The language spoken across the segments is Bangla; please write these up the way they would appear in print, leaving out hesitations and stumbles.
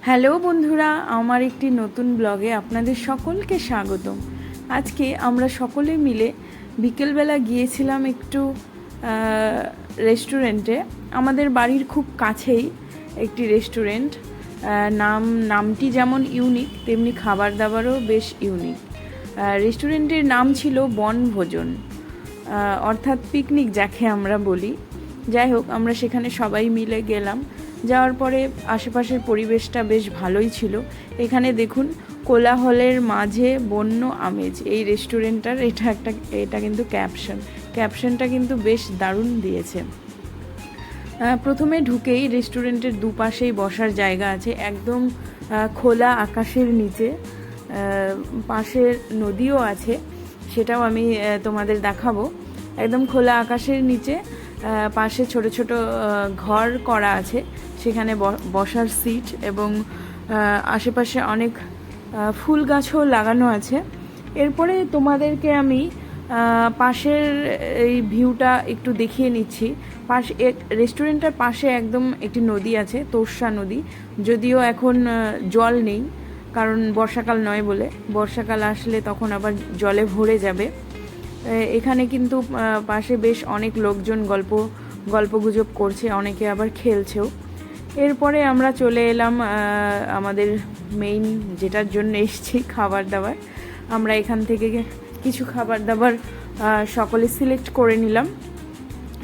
হ্যালো বন্ধুরা, আমার একটি নতুন ব্লগে আপনাদের সকলকে স্বাগতম। আজকে আমরা সকলে মিলে বিকেলবেলা গিয়েছিলাম একটু রেস্টুরেন্টে। আমাদের বাড়ির খুব কাছেই একটি রেস্টুরেন্ট। নামটি যেমন ইউনিক, তেমনি খাবার দাবারও বেশ ইউনিক। রেস্টুরেন্টের নাম ছিল বনভোজন, অর্থাৎ পিকনিক যাকে আমরা বলি। যাই হোক, আমরা সেখানে সবাই মিলে গেলাম। যাওয়ার পরে আশেপাশের পরিবেশটা বেশ ভালোই ছিল। এখানে দেখুন, কোলাহলের মাঝে বন্য আমেজ, এই রেস্টুরেন্টটার এটা কিন্তু ক্যাপশনটা কিন্তু বেশ দারুণ দিয়েছে। প্রথমে ঢুকেই রেস্টুরেন্টের দুপাশেই বসার জায়গা আছে, একদম খোলা আকাশের নিচে। পাশে নদীও আছে, সেটাও আমি তোমাদের দেখাবো। একদম খোলা আকাশের নিচে পাশে ছোট ছোট ঘর করা আছে, সেখানে বসার সিট এবং আশেপাশে অনেক ফুল গাছও লাগানো আছে। এরপরে তোমাদেরকে আমি পাশের এই ভিউটা একটু দেখিয়ে নিচ্ছি। রেস্টুরেন্টের পাশে একদম একটি নদী আছে, তোর্ষা নদী। যদিও এখন জল নেই, কারণ বর্ষাকাল নয় বলে। বর্ষাকাল আসলে তখন আবার জলে ভরে যাবে। এখানে কিন্তু পাশে বেশ অনেক লোকজন গল্পগুজব করছে, অনেকে আবার খেলছেও। এরপরে আমরা চলে এলাম আমাদের মেইন যেটার জন্য এসেছি, খাবার দাবার। আমরা এখান থেকে কিছু খাবার দাবার সকলে সিলেক্ট করে নিলাম।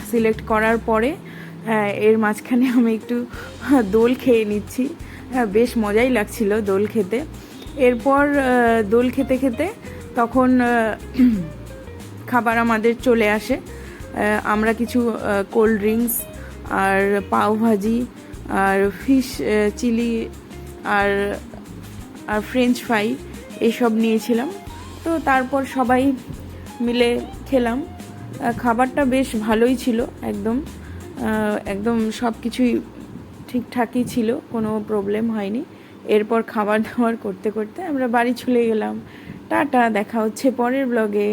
সিলেক্ট করার পরে এর মাঝখানে আমি একটু দোল খেয়ে নিচ্ছি। বেশ মজাই লাগছিল দোল খেতে। এরপর দোল খেতে খেতে তখন খাবার আমাদের চলে আসে। আমরা কিছু কোল্ড ড্রিঙ্কস আর পাওভাজি আর ফিশ চিলি আর ফ্রেঞ্চ ফ্রাই এইসব নিয়েছিলাম। তো তারপর সবাই মিলে খেলাম। খাবারটা বেশ ভালোই ছিল, একদম সব কিছুই ঠিকঠাকই ছিল, কোনো প্রবলেম হয়নি। এরপর খাবার দাবার করতে করতে আমরা বাড়ি চলে গেলাম। টাটা, দেখা হচ্ছে পরের ব্লগে।